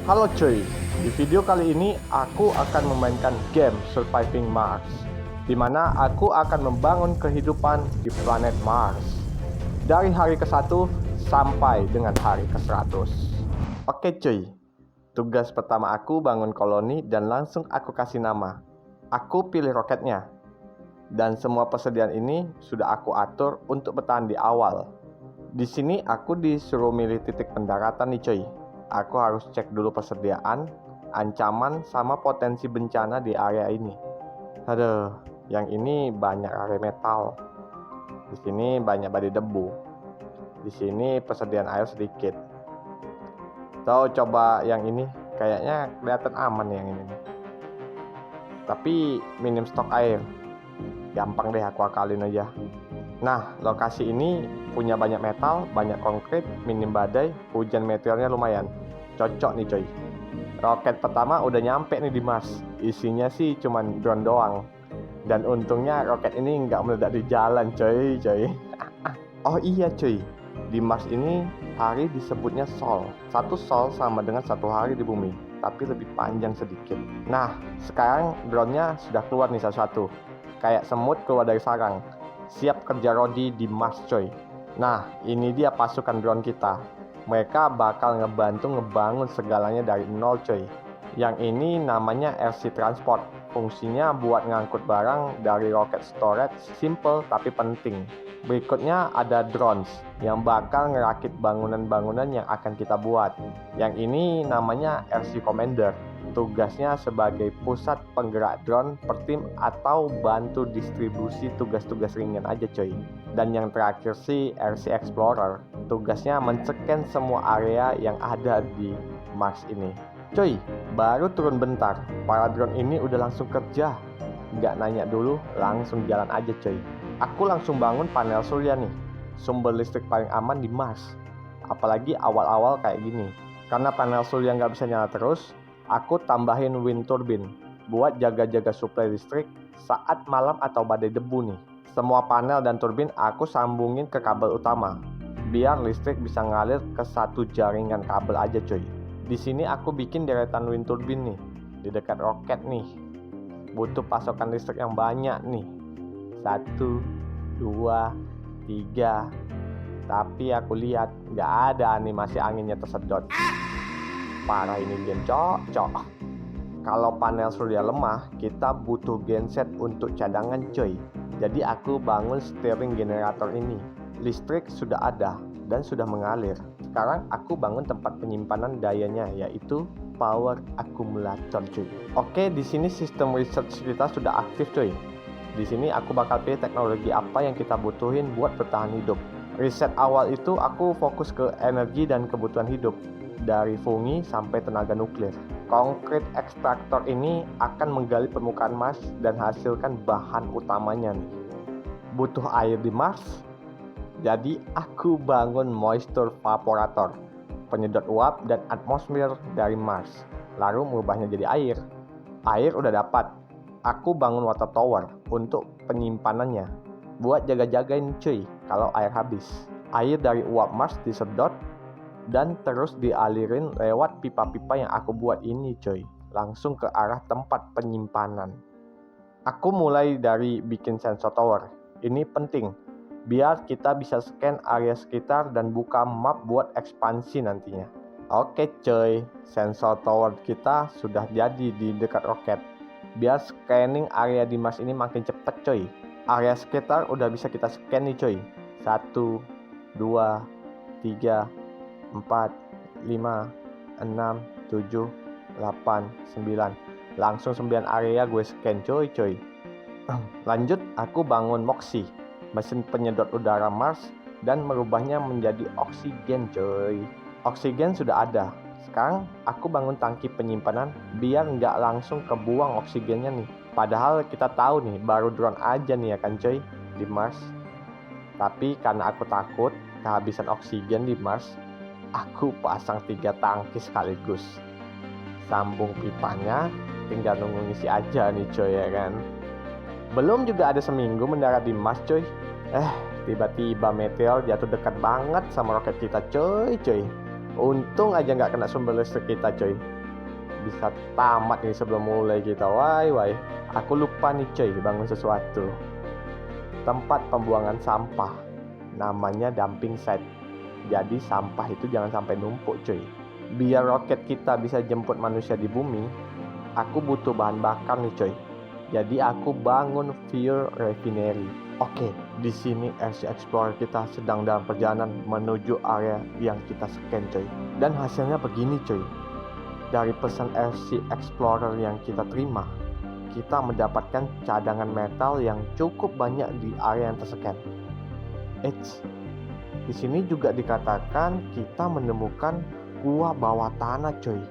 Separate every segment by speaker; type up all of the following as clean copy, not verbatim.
Speaker 1: Halo cuy, di video kali ini aku akan memainkan game Surviving Mars, di mana aku akan membangun kehidupan di planet Mars dari hari ke-1 sampai dengan hari ke-100. Oke cuy, tugas pertama aku bangun koloni dan langsung aku kasih nama. Aku pilih roketnya, dan semua persediaan ini sudah aku atur untuk bertahan di awal. Di sini aku disuruh milih titik pendaratan nih cuy. Aku harus cek dulu persediaan, ancaman, sama potensi bencana di area ini. Aduh, yang ini banyak area metal. Di sini banyak badai debu. Di sini persediaan air sedikit. Tahu coba yang ini, kayaknya kelihatan aman yang ini. Tapi minim stok air. Gampang deh aku akalin aja. Nah, lokasi ini punya banyak metal, banyak konkrit, minim badai, hujan meteornya lumayan. Cocok nih coy. Roket pertama udah nyampe nih di Mars. Isinya sih cuman drone doang. Dan untungnya roket ini nggak meledak di jalan coy. Oh iya coy, di Mars ini hari disebutnya Sol. Satu Sol sama dengan satu hari di bumi, tapi lebih panjang sedikit. Nah, sekarang drone-nya sudah keluar nih satu-satu. Kayak semut keluar dari sarang. Siap kerja rodi di Mars coy. Nah, ini dia pasukan drone kita. Mereka bakal ngebantu ngebangun segalanya dari nol coy. Yang ini namanya RC Transport. Fungsinya buat ngangkut barang dari rocket storage, simple tapi penting. Berikutnya ada drones yang bakal ngerakit bangunan-bangunan yang akan kita buat. Yang ini namanya RC Commander. Tugasnya sebagai pusat penggerak drone per tim atau bantu distribusi tugas-tugas ringan aja coy. Dan yang terakhir sih RC Explorer. Tugasnya men-scan semua area yang ada di Mars ini. Coy, baru turun bentar, para drone ini udah langsung kerja. Nggak nanya dulu, langsung jalan aja coy. Aku langsung bangun panel surya nih, sumber listrik paling aman di Mars. Apalagi awal-awal kayak gini. Karena panel surya nggak bisa nyala terus, aku tambahin wind turbine buat jaga-jaga suplai listrik saat malam atau badai debu nih. Semua panel dan turbin aku sambungin ke kabel utama, biar listrik bisa ngalir ke satu jaringan kabel aja coy. Di sini aku bikin deretan wind turbine nih, di dekat roket nih. Butuh pasokan listrik yang banyak nih. 1, 2, 3. Tapi aku lihat nggak ada animasi anginnya tersedot. Parah ini game cocok. Kalau panel surya lemah, kita butuh genset untuk cadangan coy. Jadi aku bangun steering generator ini. Listrik sudah ada dan sudah mengalir. Sekarang aku bangun tempat penyimpanan dayanya, yaitu power accumulator cuy. Oke, di sini sistem research kita sudah aktif cuy. Di sini aku bakal pilih teknologi apa yang kita butuhin buat bertahan hidup. Riset awal itu aku fokus ke energi dan kebutuhan hidup, dari fungi sampai tenaga nuklir. Konkrit ekstraktor ini akan menggali permukaan Mars dan hasilkan bahan utamanya nih. Butuh air di Mars? Jadi aku bangun moisture evaporator, penyedot uap dan atmosfer dari Mars, lalu mengubahnya jadi air. Air udah dapat, aku bangun water tower untuk penyimpanannya, buat jaga-jagain cuy kalau air habis. Air dari uap Mars disedot dan terus dialirin lewat pipa-pipa yang aku buat ini coy, langsung ke arah tempat penyimpanan. Aku mulai dari bikin sensor tower. Ini penting biar kita bisa scan area sekitar dan buka map buat ekspansi nantinya. Oke coy, sensor tower kita sudah jadi di dekat roket. Biar scanning area di Mars ini makin cepet coy. Area sekitar udah bisa kita scan nih coy. 1, 2, 3, 4, 5, 6, 7, 8, 9. Langsung 9 area gue scan coy. Lanjut aku bangun MOXIE, mesin penyedot udara Mars, dan merubahnya menjadi oksigen coy. Oksigen sudah ada. Sekarang aku bangun tangki penyimpanan biar nggak langsung kebuang oksigennya nih. Padahal kita tahu nih baru drone aja nih ya kan coy di Mars. Tapi karena aku takut kehabisan oksigen di Mars, aku pasang 3 tangki sekaligus. Sambung pipanya, tinggal nunggu ngisi aja nih coy ya kan. Belum juga ada seminggu mendarat di Mars coy. Tiba-tiba meteor jatuh dekat banget sama roket kita coy. Untung aja nggak kena sumber listrik kita coy. bisa tamat nih sebelum mulai kita. Wai, aku lupa nih coy bangun sesuatu. Tempat pembuangan sampah, namanya dumping site. Jadi sampah itu jangan sampai numpuk coy. Biar roket kita bisa jemput manusia di bumi, aku butuh bahan bakar nih coy. Jadi aku bangun fuel refinery. Oke, di sini RC Explorer kita sedang dalam perjalanan menuju area yang kita scan coy. Dan hasilnya begini coy. Dari pesan RC Explorer yang kita terima, kita mendapatkan cadangan metal yang cukup banyak di area yang terscan. Di sini juga dikatakan kita menemukan gua bawah tanah coy.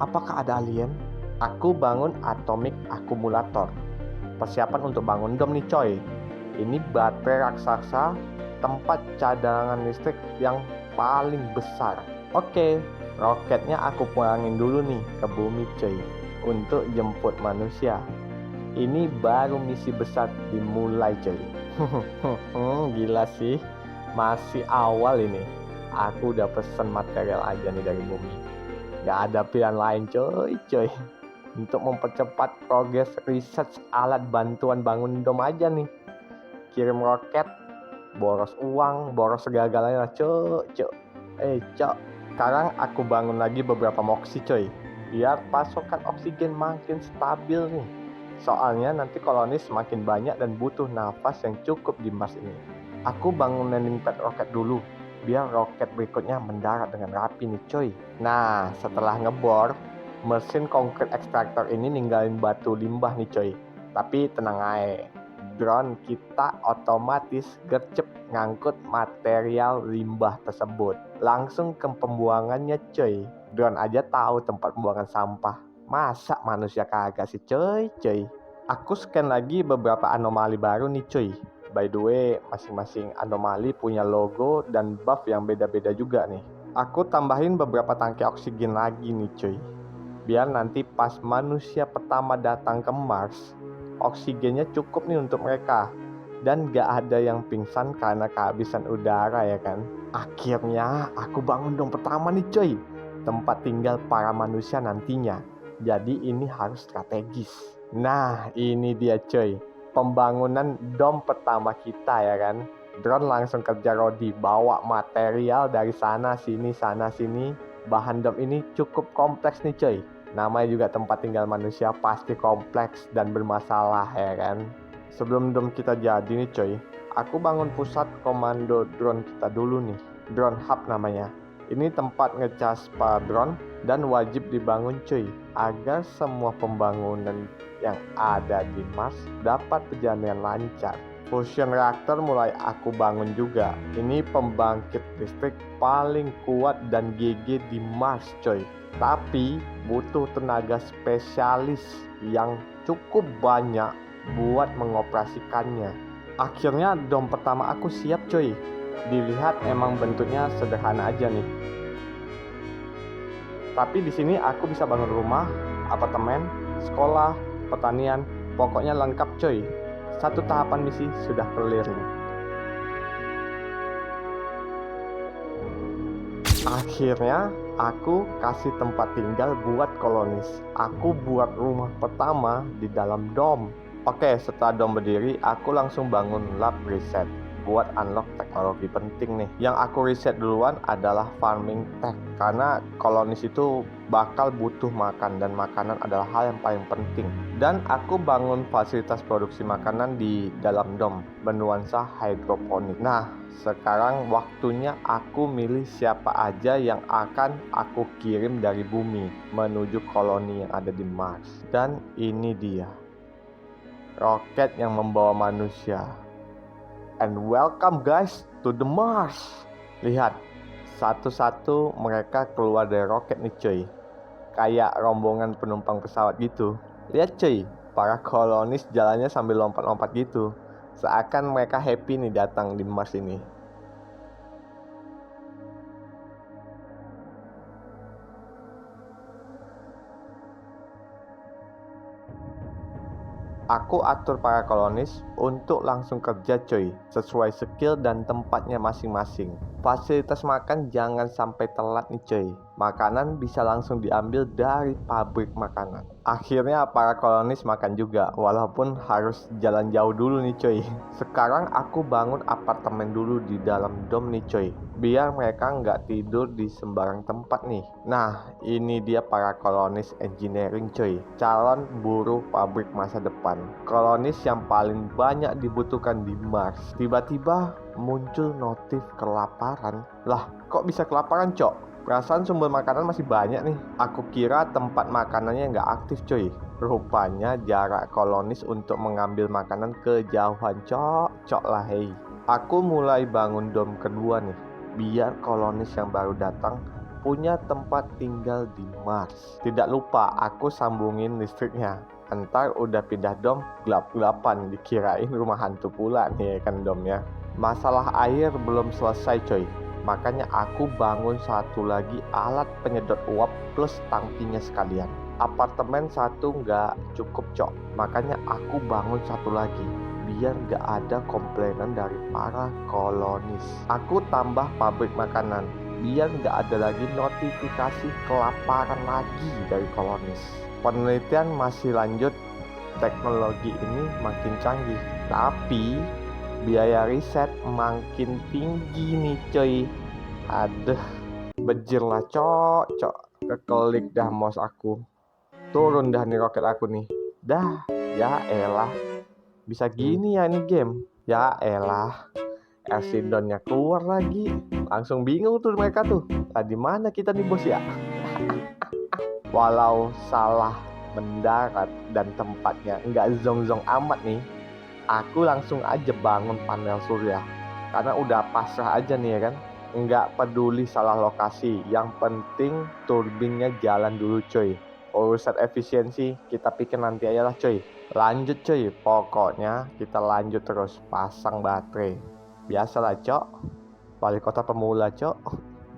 Speaker 1: Apakah ada alien? Aku bangun atomic akumulator. Persiapan untuk bangun dom nih coy. Ini baterai raksasa, tempat cadangan listrik yang paling besar. Oke, roketnya aku pulangin dulu nih ke bumi coy, untuk jemput manusia. Ini baru misi besar dimulai coy. Gila sih, masih awal ini. Aku udah pesen material aja nih dari bumi. Gak ada pilihan lain coy. Untuk mempercepat progres riset alat bantuan bangun dom aja nih. Kirim roket, boros uang, boros segala-galanya lah cok. Sekarang aku bangun lagi beberapa moksi coy, biar pasokan oksigen makin stabil nih. Soalnya nanti kolonis semakin banyak dan butuh nafas yang cukup di Mars ini. Aku bangun landing pad roket dulu, biar roket berikutnya mendarat dengan rapi nih coy. Nah, setelah ngebor, mesin konkret ekstraktor ini ninggalin batu limbah nih coy. Tapi tenang aja, drone kita otomatis gercep ngangkut material limbah tersebut langsung ke pembuangannya coy. Drone aja tahu tempat pembuangan sampah, masa manusia kagak sih coy. Aku scan lagi beberapa anomali baru nih coy. By the way, masing-masing anomali punya logo dan buff yang beda-beda juga nih. Aku tambahin beberapa tangki oksigen lagi nih coy, biar nanti pas manusia pertama datang ke Mars, oksigennya cukup nih untuk mereka. Dan gak ada yang pingsan karena kehabisan udara ya kan. Akhirnya aku bangun dom pertama nih coy, tempat tinggal para manusia nantinya. Jadi ini harus strategis. Nah ini dia coy, pembangunan dom pertama kita ya kan. Drone langsung kerja Rodi, bawa material dari sana sini. Bahan dom ini cukup kompleks nih coy. Namanya juga tempat tinggal manusia, pasti kompleks dan bermasalah ya kan. Sebelum dom kita jadi nih coy, aku bangun pusat komando drone kita dulu nih. Drone hub namanya. Ini tempat ngecas para drone dan wajib dibangun coy, agar semua pembangunan yang ada di Mars dapat berjalan lancar. Fusion reactor mulai aku bangun juga. Ini pembangkit listrik paling kuat dan GG di Mars coy. Tapi butuh tenaga spesialis yang cukup banyak buat mengoperasikannya. Akhirnya dom pertama aku siap coy. Dilihat emang bentuknya sederhana aja nih. Tapi di sini aku bisa bangun rumah, apartemen, sekolah, pertanian, pokoknya lengkap coy. Satu tahapan misi sudah clear nih. Akhirnya aku kasih tempat tinggal buat kolonis. Aku buat rumah pertama di dalam dom. Oke, setelah dom berdiri, aku langsung bangun lab riset buat unlock teknologi penting nih. Yang aku riset duluan adalah farming tech, karena kolonis itu bakal butuh makan dan makanan adalah hal yang paling penting. Dan aku bangun fasilitas produksi makanan di dalam dom bernuansa hidroponik. Nah, sekarang waktunya aku milih siapa aja yang akan aku kirim dari bumi menuju koloni yang ada di Mars. Dan ini dia, roket yang membawa manusia. And welcome guys to the Mars. Lihat, satu-satu mereka keluar dari roket nih cuy. Kayak rombongan penumpang pesawat gitu. Lihat cuy, para kolonis jalannya sambil lompat-lompat gitu. Seakan mereka happy nih datang di Mars ini. Aku atur para kolonis untuk langsung kerja coy, sesuai skill dan tempatnya masing-masing. Fasilitas makan jangan sampai telat nih coy. Makanan bisa langsung diambil dari pabrik makanan. Akhirnya para kolonis makan juga, walaupun harus jalan jauh dulu nih coy. Sekarang aku bangun apartemen dulu di dalam dom nih coy, biar mereka nggak tidur di sembarang tempat nih. Nah, ini dia para kolonis engineering coy, calon buruh pabrik masa depan. Kolonis yang paling banyak dibutuhkan di Mars. Tiba-tiba muncul notif kelaparan. Lah, kok bisa kelaparan cok? Perasaan sumber makanan masih banyak nih. Aku kira tempat makanannya nggak aktif coy. Rupanya jarak kolonis untuk mengambil makanan kejauhan cok lah hei. Aku mulai bangun dom kedua nih, biar kolonis yang baru datang punya tempat tinggal di Mars. Tidak lupa aku sambungin listriknya. Entar udah pindah dom, gelap-gelapan, dikirain rumah hantu pula nih kan domnya. Masalah air belum selesai coy. Makanya aku bangun satu lagi alat penyedot uap plus tangkinya sekalian. Apartemen satu nggak cukup cok, makanya aku bangun satu lagi biar nggak ada komplainan dari para kolonis. Aku tambah pabrik makanan biar nggak ada lagi notifikasi kelaparan lagi dari kolonis. Penelitian masih lanjut, teknologi ini makin canggih, tapi biaya riset makin tinggi nih coy. Aduh, bejir lah cok. Kekelik dah mouse aku. Turun dah nih roket aku nih. Dah, ya elah. Bisa gini ya ini game. Ya elah. Ersidonnya keluar lagi. Langsung bingung tuh mereka tuh. Lah di mana kita nih bos ya? Walau salah mendarat dan tempatnya nggak zong-zong amat nih, aku langsung aja bangun panel surya. Karena udah pasrah aja nih ya kan. Nggak peduli salah lokasi, yang penting turbinnya jalan dulu coy. Urusan efisiensi kita pikir nanti aja lah coy. Lanjut coy, pokoknya kita lanjut terus pasang baterai. Biasalah cok, wali kota pemula cok.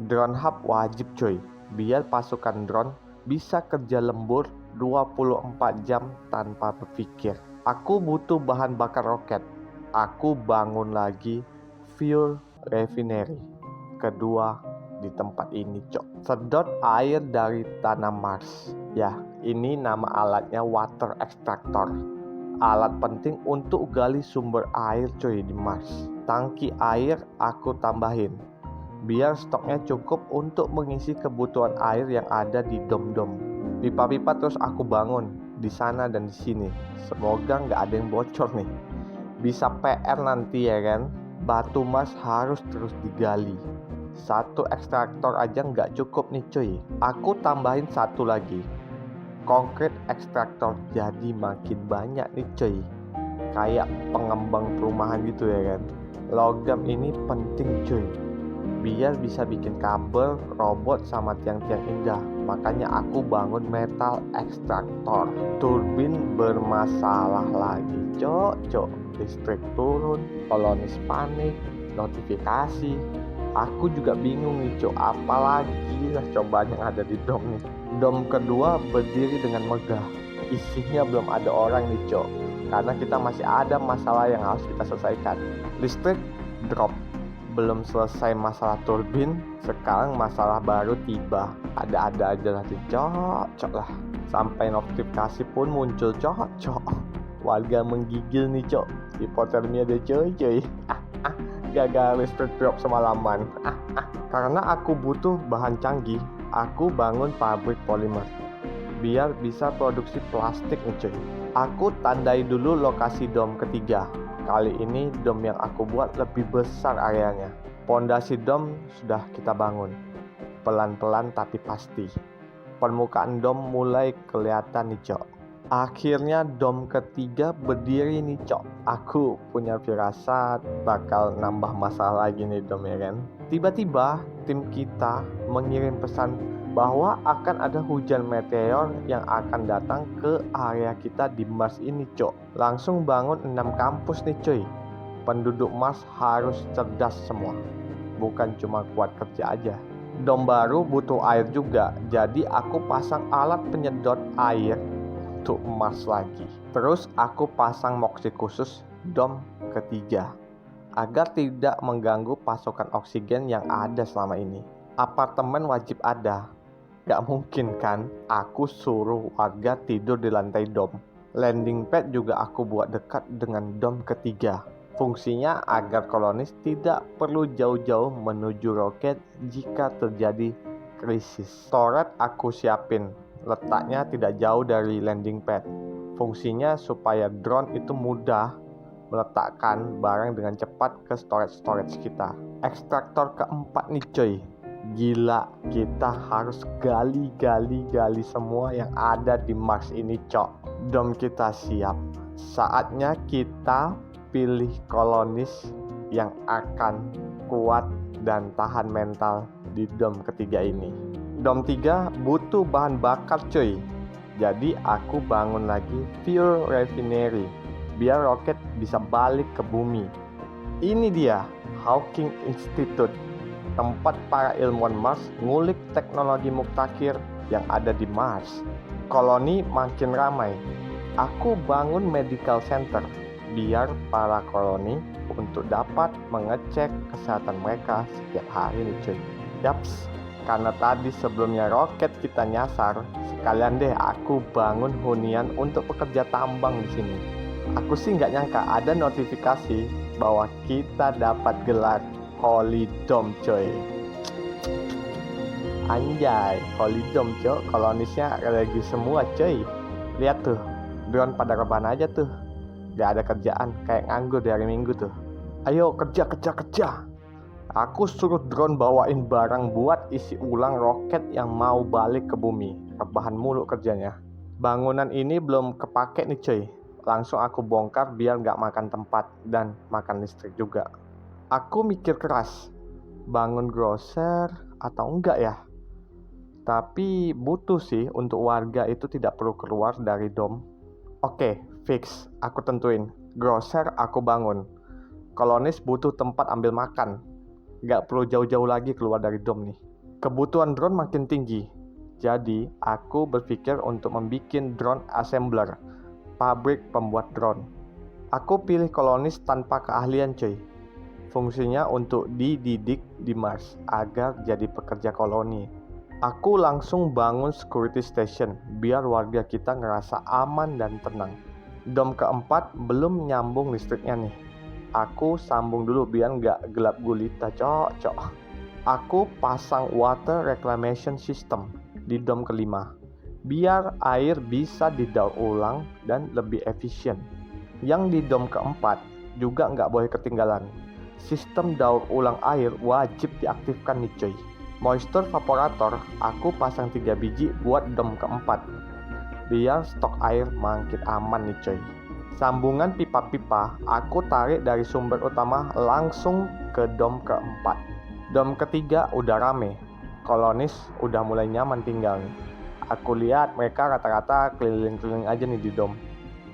Speaker 1: Drone hub wajib coy, biar pasukan drone bisa kerja lembur 24 jam tanpa berpikir. Aku butuh bahan bakar roket. Aku bangun lagi fuel refinery kedua di tempat ini cok. Sedot air dari tanah Mars. Ya, ini nama alatnya water extractor. Alat penting untuk gali sumber air coy di Mars. Tangki air aku tambahin biar stoknya cukup untuk mengisi kebutuhan air yang ada di dom-dom. Pipa-pipa terus aku bangun di sana dan di sini. Semoga nggak ada yang bocor nih. Bisa PR nanti ya kan. Batu Mars harus terus digali. Satu ekstraktor aja nggak cukup nih cuy. Aku tambahin satu lagi. Konkret ekstraktor jadi makin banyak nih cuy. Kayak pengembang perumahan gitu ya kan. Logam ini penting cuy, biar bisa bikin kabel, robot, sama tiang-tiang indah. Makanya aku bangun metal ekstraktor. Turbin bermasalah lagi cok. Listrik turun, kolonis panik, notifikasi. Aku juga bingung nih cok, apalagi lah cobaan yang ada di dom nih. Dom kedua berdiri dengan megah. Isinya belum ada orang nih cok, karena kita masih ada masalah yang harus kita selesaikan. Listrik drop. Belum selesai masalah turbin, sekarang masalah baru tiba. Ada-ada aja lah cok lah. Sampai notifikasi pun muncul cok. Warga menggigil nih cok. Hipotermia deh coy. Gagal listrik drop semalaman. Karena aku butuh bahan canggih, aku bangun pabrik polimer biar bisa produksi plastik nih coy. Aku tandai dulu lokasi dom ketiga. Kali ini dom yang aku buat lebih besar areanya. Pondasi dom sudah kita bangun. Pelan-pelan tapi pasti. Permukaan dom mulai kelihatan nih cok. Akhirnya dom ketiga berdiri nih cok. Aku punya firasat bakal nambah masalah lagi nih dom ya kan. Tiba-tiba tim kita mengirim pesan bahwa akan ada hujan meteor yang akan datang ke area kita di Mars ini cok. Langsung bangun 6 kampus nih cuy. Penduduk Mars harus cerdas semua, bukan cuma kuat kerja aja. Dom baru butuh air juga, jadi aku pasang alat penyedot air untuk Mars lagi. Terus aku pasang moksi khusus dom ketiga agar tidak mengganggu pasokan oksigen yang ada selama ini. Apartemen wajib ada. Gak mungkin kan aku suruh warga tidur di lantai dom. Landing pad juga aku buat dekat dengan dom ketiga. Fungsinya agar kolonis tidak perlu jauh-jauh menuju roket jika terjadi krisis. Storage aku siapin, letaknya tidak jauh dari landing pad. Fungsinya supaya drone itu mudah meletakkan barang dengan cepat ke storage kita. Ekstraktor keempat nih coy. Gila, kita harus gali semua yang ada di Mars ini, cok. Dom kita siap. Saatnya kita pilih kolonis yang akan kuat dan tahan mental di dom ketiga ini. Dom 3 butuh bahan bakar coy. Jadi aku bangun lagi fuel refinery biar roket bisa balik ke bumi. Ini dia Hawking Institute, tempat para ilmuwan Mars ngulik teknologi mutakhir yang ada di Mars. Koloni makin ramai. Aku bangun medical center biar para koloni untuk dapat mengecek kesehatan mereka setiap hari nih cuy. Yaps, karena tadi sebelumnya roket kita nyasar, sekalian deh aku bangun hunian untuk pekerja tambang di sini. Aku sih nggak nyangka ada notifikasi bahwa kita dapat gelar Holy Dome coy. Anjay, Holy Dome coy, kolonisnya religi semua coy. Lihat tuh, drone pada rebahan aja tuh. Gak ada kerjaan, kayak nganggur di hari Minggu tuh. Ayo kerja. Aku suruh drone bawain barang buat isi ulang roket yang mau balik ke bumi. Rebahan mulu kerjanya. Bangunan ini belum kepake nih coy. Langsung aku bongkar biar gak makan tempat dan makan listrik juga. Aku mikir keras, bangun grocer atau enggak ya? Tapi butuh sih untuk warga itu tidak perlu keluar dari dom. Oke, fix, aku tentuin. Grocer aku bangun. Kolonis butuh tempat ambil makan. Gak perlu jauh-jauh lagi keluar dari dom nih. Kebutuhan drone makin tinggi. Jadi, aku berpikir untuk membuat drone assembler, pabrik pembuat drone. Aku pilih kolonis tanpa keahlian cuy. Fungsinya untuk dididik di Mars agar jadi pekerja koloni. Aku langsung bangun security station biar warga kita ngerasa aman dan tenang. Dom keempat belum nyambung listriknya nih. Aku sambung dulu biar nggak gelap gulita cok. Aku pasang water reclamation system di dom kelima biar air bisa didaur ulang dan lebih efisien. Yang di dom keempat juga nggak boleh ketinggalan. Sistem daur ulang air wajib diaktifkan nih coy. Moisture evaporator aku pasang 3 biji buat dom keempat biar stok air makin aman nih coy. Sambungan pipa-pipa aku tarik dari sumber utama langsung ke dom keempat. Dom ketiga udah rame. Kolonis udah mulai nyaman tinggal nih. Aku lihat mereka rata-rata keliling-keliling aja nih di dom.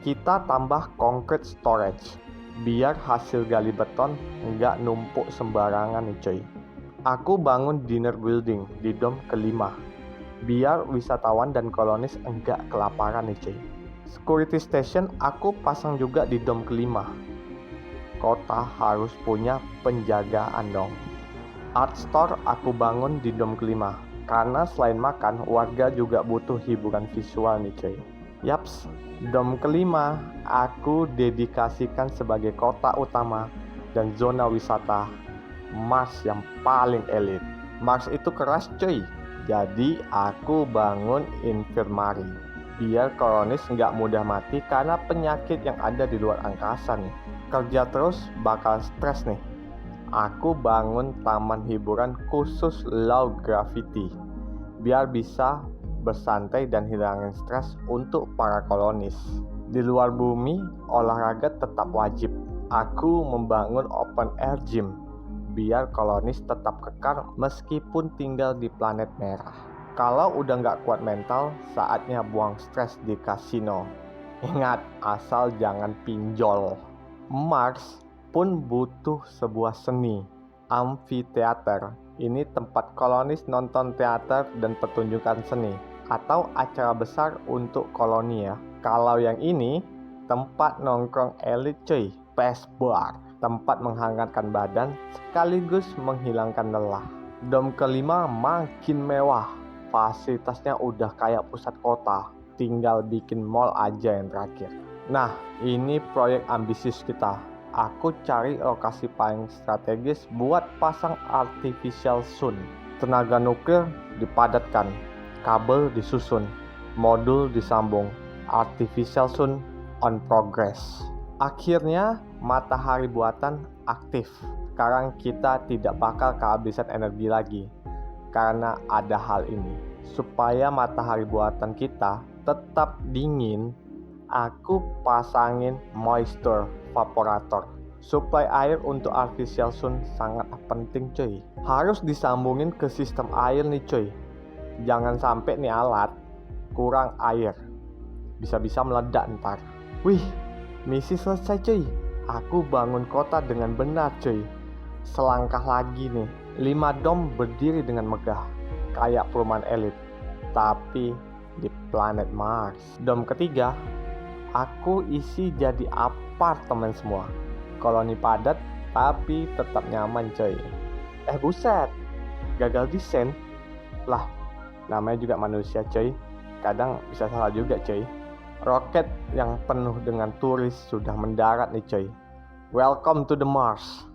Speaker 1: Kita tambah concrete storage biar hasil gali beton nggak numpuk sembarangan nih coy. Aku bangun dinner building di dom kelima biar wisatawan dan kolonis enggak kelaparan nih coy. Security station aku pasang juga di dom kelima. Kota harus punya penjagaan dong. Art store aku bangun di dom kelima. Karena selain makan, warga juga butuh hiburan visual nih coy. Yaps, dom kelima aku dedikasikan sebagai kota utama dan zona wisata Mars yang paling elit. Mars itu keras coy, jadi aku bangun infirmary biar kolonis nggak mudah mati karena penyakit yang ada di luar angkasa nih. Kerja terus bakal stres nih. Aku bangun taman hiburan khusus low gravity biar bisa bersantai dan hilangin stres untuk para kolonis. Di luar bumi, olahraga tetap wajib. Aku membangun open air gym biar kolonis tetap kekar meskipun tinggal di planet merah. Kalau udah nggak kuat mental, saatnya buang stres di kasino. Ingat, asal jangan pinjol. Mars pun butuh sebuah seni, amphitheater. Ini tempat kolonis nonton teater dan pertunjukan seni atau acara besar untuk koloni ya. Kalau yang ini, tempat nongkrong elit cuy, Space Bar. Tempat menghangatkan badan sekaligus menghilangkan lelah. Dom kelima makin mewah. Fasilitasnya udah kayak pusat kota. Tinggal bikin mall aja yang terakhir. Nah, ini proyek ambisius kita. Aku cari lokasi paling strategis buat pasang artificial sun. Tenaga nuklir dipadatkan, kabel disusun, modul disambung, artificial sun on progress. Akhirnya matahari buatan aktif. Sekarang kita tidak bakal kehabisan energi lagi karena ada hal ini. Supaya matahari buatan kita tetap dingin, aku pasangin moisture evaporator. Suplai air untuk artificial sun sangat penting cuy. Harus disambungin ke sistem air nih cuy. Jangan sampai nih alat kurang air. Bisa-bisa meledak ntar. Wih, misi selesai cuy. Aku bangun kota dengan benar cuy. Selangkah lagi nih, 5 dom berdiri dengan megah. Kayak perumahan elit. Tapi di planet Mars. Dom ketiga, aku isi jadi apartemen semua. Koloni padat tapi tetap nyaman coy. Buset, gagal desain. Lah, namanya juga manusia coy. Kadang bisa salah juga coy. Roket yang penuh dengan turis sudah mendarat nih coy. Welcome to the Mars.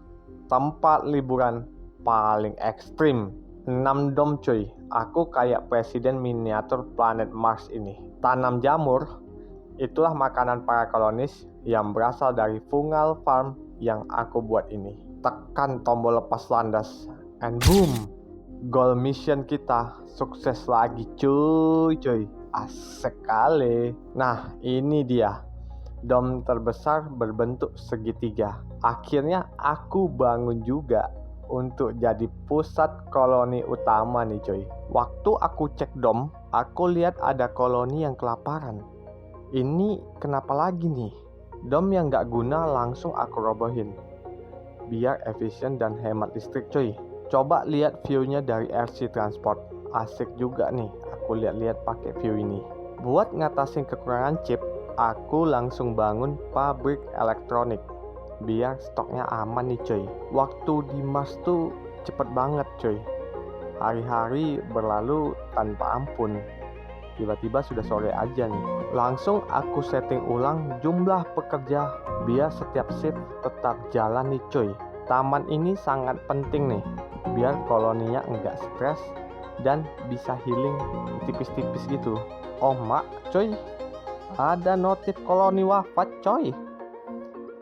Speaker 1: Tempat liburan paling ekstrim. 6 dom coy. Aku kayak presiden miniatur planet Mars ini. Tanam jamur. Itulah makanan para kolonis yang berasal dari fungal farm yang aku buat ini. Tekan tombol lepas landas and boom, goal mission kita sukses lagi cuy. Asik kali. Nah, ini dia dom terbesar berbentuk segitiga. Akhirnya aku bangun juga untuk jadi pusat koloni utama nih cuy. Waktu aku cek dom, aku lihat ada koloni yang kelaparan. Ini kenapa lagi nih? Dom yang gak guna langsung aku robohin biar efisien dan hemat listrik cuy. Coba lihat view-nya dari RC Transport. Asik juga nih aku lihat-lihat pakai view ini. Buat ngatasin kekurangan chip, aku langsung bangun pabrik elektronik biar stoknya aman nih cuy. Waktu di Mars tuh cepet banget cuy. Hari-hari berlalu tanpa ampun. Tiba-tiba sudah sore aja nih. Langsung aku setting ulang jumlah pekerja biar setiap shift tetap jalan nih cuy. Taman ini sangat penting nih biar koloninya enggak stres dan bisa healing tipis-tipis gitu. Oh mak cuy, ada notif koloni wafat coy.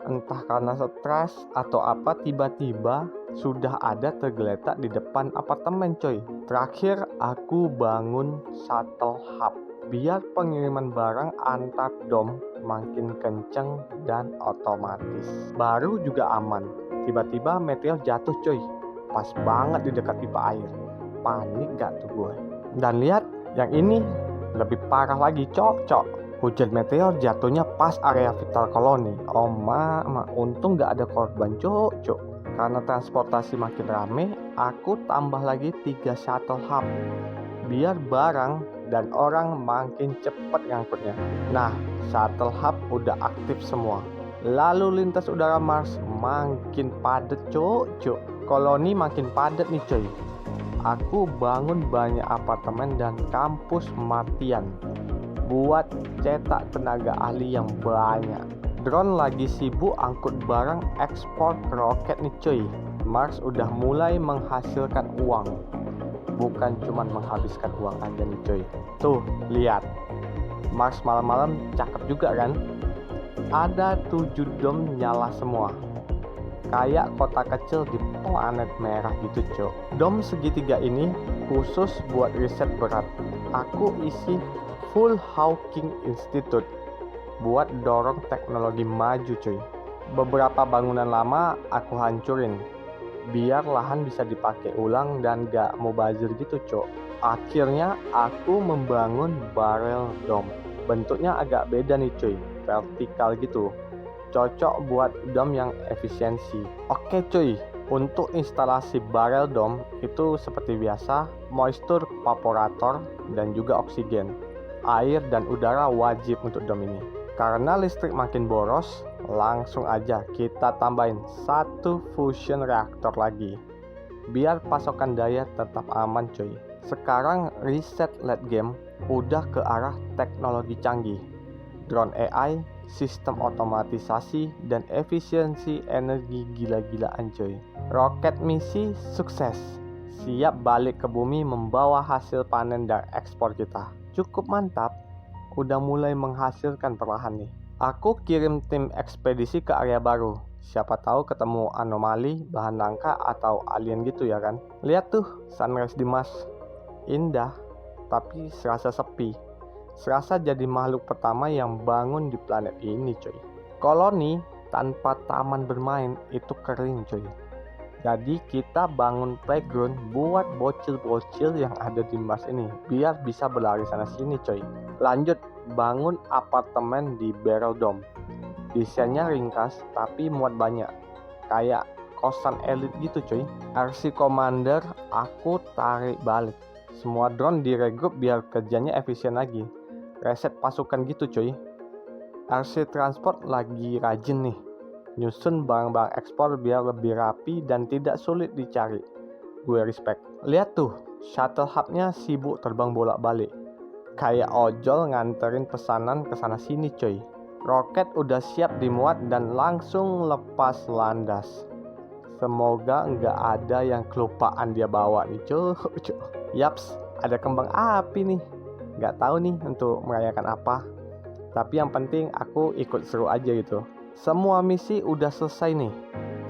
Speaker 1: Entah karena stres atau apa, tiba-tiba sudah ada tergeletak di depan apartemen coy. Terakhir aku bangun shuttle hub biar pengiriman barang antar dom makin kenceng dan otomatis. Baru juga aman. Tiba-tiba meteor jatuh coy. Pas banget di dekat pipa air. Panik gak tuh gue. Dan lihat yang ini lebih parah lagi cok. Hujan meteor jatuhnya pas area vital koloni. Oh untung gak ada korban cok. Karena transportasi makin rame, aku tambah lagi 3 shuttle hub biar barang dan orang makin cepat ngangkutnya. Nah, shuttle hub udah aktif semua. Lalu lintas udara Mars makin padat cok. Koloni makin padat nih coy. Aku bangun banyak apartemen dan kampus Martian buat cetak tenaga ahli yang banyak. Drone lagi sibuk angkut barang ekspor ke roket nih cuy. Mars udah mulai menghasilkan uang. Bukan cuma menghabiskan uang aja nih cuy. Tuh, lihat. Mars malam-malam cakep juga kan? Ada 7 dom nyala semua. Kayak kota kecil di planet merah gitu cuy. Dom segitiga ini khusus buat riset berat. Aku isi full Hawking Institute buat dorong teknologi maju cuy. Beberapa bangunan lama aku hancurin biar lahan bisa dipakai ulang dan gak mubazir gitu cok. Akhirnya aku membangun barrel dome. Bentuknya agak beda nih cuy, vertikal gitu. Cocok buat dome yang efisiensi. Oke cuy, untuk instalasi barrel dome itu seperti biasa, moisture evaporator dan juga oksigen. air dan udara wajib untuk dom ini. Karena listrik makin boros, langsung aja kita tambahin satu fusion reaktor lagi. Biar pasokan daya tetap aman cuy. Sekarang riset late game udah ke arah teknologi canggih. Drone AI, sistem otomatisasi, dan efisiensi energi gila-gilaan cuy. Roket misi sukses. Siap balik ke bumi membawa hasil panen dan ekspor kita. Cukup mantap. Udah mulai menghasilkan perlahan nih. Aku kirim tim ekspedisi ke area baru. Siapa tahu ketemu anomali, bahan langka, atau alien gitu ya kan. Lihat tuh sunrise di Mars. Indah, tapi serasa sepi. Serasa jadi makhluk pertama yang bangun di planet ini coy. Koloni tanpa taman bermain itu kering coy. Jadi kita bangun playground buat bocil-bocil yang ada di Mars ini. Biar bisa berlari sana sini coy. Lanjut bangun apartemen di Barrel Dome. Desainnya ringkas tapi muat banyak. Kayak kosan elit gitu cuy. RC Commander aku tarik balik. Semua drone diregroup biar kerjanya efisien lagi. Reset pasukan gitu cuy. RC Transport lagi rajin nih. Nyusun barang-barang ekspor biar lebih rapi dan tidak sulit dicari. Gue respect. Lihat tuh, shuttle hubnya sibuk terbang bolak-balik. Kayak ojol nganterin pesanan ke sana sini cuy. Roket udah siap dimuat dan langsung lepas landas. Semoga nggak ada yang kelupaan dia bawa nih cuy. Yaps, ada kembang api nih. Nggak tahu nih untuk merayakan apa. Tapi yang penting aku ikut seru aja gitu. Semua misi udah selesai nih.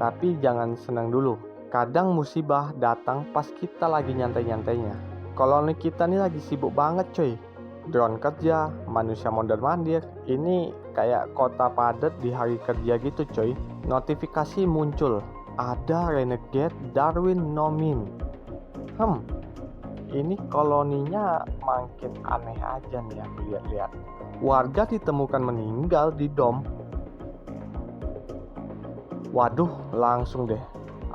Speaker 1: Tapi jangan senang dulu. Kadang musibah datang pas kita lagi nyantai-nyantainya. Koloni kita nih lagi sibuk banget cuy. Drone kerja, manusia mondar-mandir. Ini kayak kota padat di hari kerja gitu coy. Notifikasi muncul. Ada renegade Darwin Nomin. Ini koloninya makin aneh aja nih aku lihat-lihat. Warga ditemukan meninggal di dom. Waduh, langsung deh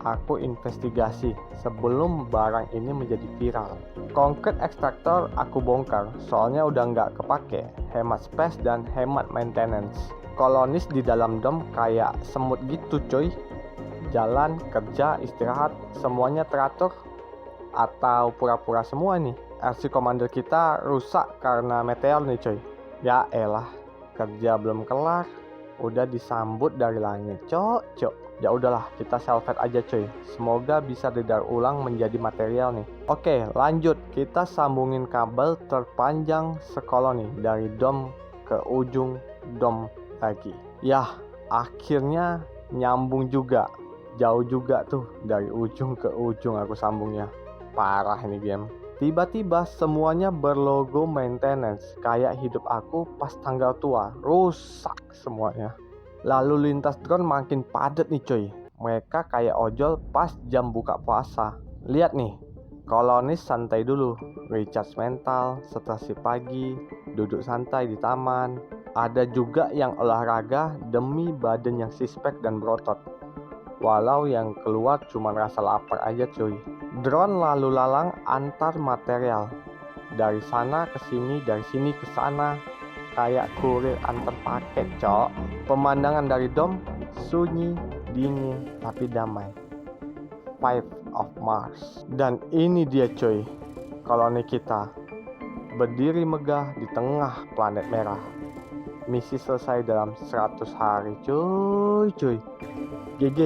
Speaker 1: aku investigasi sebelum barang ini menjadi viral. Konkret ekstraktor aku bongkar, soalnya udah nggak kepake, hemat space dan hemat maintenance. Kolonis di dalam dom kayak semut gitu coy. Jalan, kerja, istirahat, semuanya teratur. Atau pura-pura semua nih. RC Commander kita rusak karena meteor nih coy. Ya elah, kerja belum kelar, udah disambut dari langit cok. Ya udahlah, kita salvage aja coy. Semoga bisa didaur ulang menjadi material nih. Oke, lanjut. Kita sambungin kabel terpanjang sekoloni dari dom ke ujung dom lagi. Yah, akhirnya nyambung juga. Jauh juga tuh dari ujung ke ujung aku sambungnya. Parah ini game. Tiba-tiba semuanya berlogo maintenance. Kayak hidup aku pas tanggal tua. Rusak semuanya. Lalu lintas drone makin padat nih coy. Mereka kayak ojol pas jam buka puasa. Lihat nih, kolonis santai dulu. Recharge mental, setelah si pagi, duduk santai di taman. Ada juga yang olahraga demi badan yang six-pack dan berotot. Walau yang keluar cuma rasa lapar aja cuy. Drone lalu lalang antar material. Dari sana ke sini, dari sini ke sana. Kayak kurir antar paket cok. Pemandangan dari dom sunyi, dingin, tapi damai. Five of Mars. Dan ini dia coy, koloni kita berdiri megah di tengah planet merah. Misi selesai dalam 100 hari cuy. GG.